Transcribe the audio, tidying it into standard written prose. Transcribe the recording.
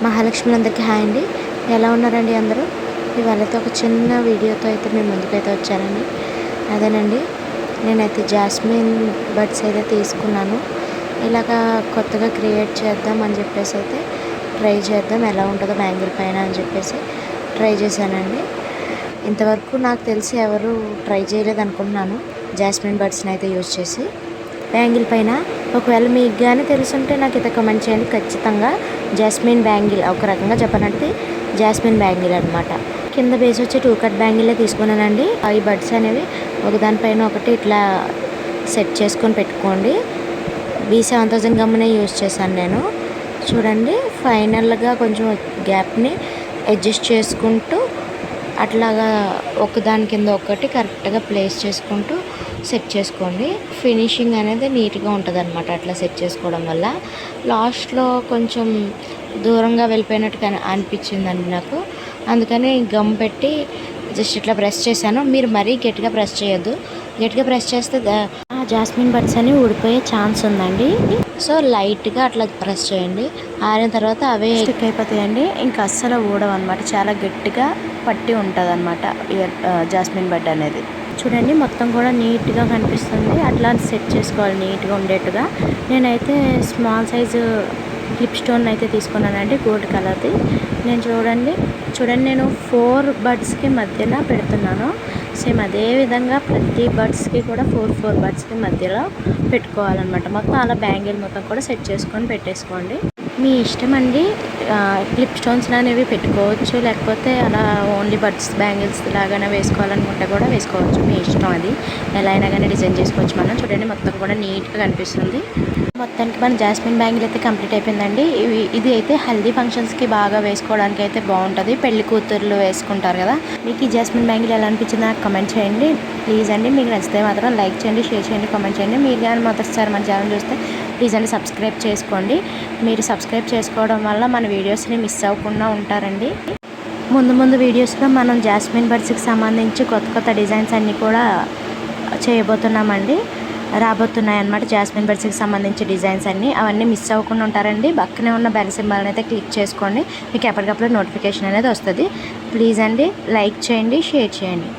మహాలక్ష్మి అందరికీ హాయ్ అండి. ఎలా ఉన్నారండి అందరూ? ఇవాళైతే ఒక చిన్న వీడియోతో అయితే మేము ముందుకైతే వచ్చానండి. అదేనండి, నేనైతే జాస్మిన్ బడ్స్ అయితే తీసుకున్నాను. ఇలాగా కొత్తగా క్రియేట్ చేద్దాం అని చెప్పేసి అయితే ట్రై చేద్దాం, ఎలా ఉంటుందో బ్యాంగిల్ పైన అని చెప్పేసి ట్రై చేశానండి. ఇంతవరకు నాకు తెలిసి ఎవరు ట్రై చేయలేదు అనుకుంటున్నాను జాస్మిన్ బడ్స్ని అయితే యూజ్ చేసి బ్యాంగిల్ పైన. ఒకవేళ మీకు కానీ తెలుసుంటే నాకు అయితే కమెంట్ చేయండి. ఖచ్చితంగా జాస్మిన్ బ్యాంగిల్, ఒక రకంగా చెప్పనంటే జాస్మిన్ బ్యాంగిల్ అనమాట. కింద బేస్ వచ్చి 2 కట్ బ్యాంగిలే తీసుకున్నానండి. ఈ బడ్స్ అనేవి ఒకదానిపైన ఒకటి ఇట్లా సెట్ చేసుకొని పెట్టుకోండి. B7000 గమ్మునే యూజ్ చేశాను నేను. చూడండి, ఫైనల్గా కొంచెం గ్యాప్ని అడ్జస్ట్ చేసుకుంటూ అట్లాగా ఒకదాని కింద ఒకటి కరెక్ట్గా ప్లేస్ చేసుకుంటూ సెట్ చేసుకోండి. ఫినిషింగ్ అనేది నీట్గా ఉంటుంది అనమాట అట్లా సెట్ చేసుకోవడం వల్ల. లాస్ట్లో కొంచెం దూరంగా వెళ్ళిపోయినట్టుగా అనిపించిందండి నాకు. అందుకని గమ్ పెట్టి జస్ట్ ఇట్లా ప్రెస్ చేశాను. మీరు మరీ గట్టిగా ప్రెస్ చేయొద్దు. గట్టిగా ప్రెస్ చేస్తే జాస్మిన్ బడ్స్ అని ఊడిపోయే ఛాన్స్ ఉందండి. సో లైట్గా అట్లా ప్రెస్ చేయండి. ఆరిన తర్వాత అవే స్టిక్ అయిపోతాయండి. ఇంకా అస్సలు ఊడవు అనమాట. చాలా గట్టిగా పట్టి ఉంటుంది అనమాట జాస్మిన్ బడ్ అనేది. చూడండి, మొత్తం కూడా నీట్గా కనిపిస్తుంది. అట్లా సెట్ చేసుకోవాలి నీట్గా ఉండేట్టుగా. నేనైతే స్మాల్ సైజు క్లిప్ స్టోన్ అయితే తీసుకున్నానండి, గోల్డ్ కలర్ది. చూడండి నేను 4 బడ్స్కి మధ్యలో పెడుతున్నాను. సేమ్ అదే విధంగా ప్రతి బడ్స్కి కూడా 4 బడ్స్కి మధ్యలో పెట్టుకోవాలన్నమాట. మొత్తం అలా బ్యాంగిల్ మొత్తం కూడా సెట్ చేసుకొని పెట్టేసుకోండి. మీ ఇష్టం అండి. క్లిప్ స్టోన్స్ అనేవి పెట్టుకోవచ్చు, లేకపోతే అలా ఓన్లీ బడ్స్ బ్యాంగిల్స్ లాగానే వేసుకోవాలనుకుంటే కూడా వేసుకోవచ్చు. మీ ఇష్టం, అది ఎలా అయినా కానీ డిజైన్ చేసుకోవచ్చు మనం. చూడండి, మొత్తం కూడా నీట్గా కనిపిస్తుంది. మొత్తానికి మన జాస్మిన్ బ్యాంగిల్ అయితే కంప్లీట్ అయిపోయిందండి. ఇది అయితే హల్దీ ఫంక్షన్స్కి బాగా వేసుకోవడానికి అయితే బాగుంటుంది. పెళ్లి కూతుర్లు వేసుకుంటారు కదా. మీకు ఈ జాస్మిన్ బ్యాంగిల్ ఎలా అనిపించింది నాకు కమెంట్ చేయండి ప్లీజ్ అండి. మీకు నచ్చితే మాత్రం లైక్ చేయండి, షేర్ చేయండి, కామెంట్ చేయండి. మీరు కానీ మొదటిసారి మన ఛానల్ చూస్తే ప్లీజ్ అండి సబ్స్క్రైబ్ చేసుకోండి. మీరు సబ్స్క్రైబ్ చేసుకోవడం వల్ల మన వీడియోస్ని మిస్ అవ్వకుండా ఉంటారండి. ముందు వీడియోస్లో మనం జాస్మిన్ బడ్స్కి సంబంధించి కొత్త డిజైన్స్ అన్నీ కూడా చేయబోతున్నామండి. రాబోతున్నాయి అన్నమాట. జాస్మిన్ బడ్స్కి సంబంధించి డిజైన్స్ అవన్నీ మిస్ అవ్వకుండా ఉంటారండి. పక్కనే ఉన్న బెల్ సింబల్ని అయితే క్లిక్ చేసుకోండి. మీకు ఎప్పటికప్పుడు నోటిఫికేషన్ అనేది వస్తుంది. ప్లీజ్ అండి లైక్ చేయండి, షేర్ చేయండి.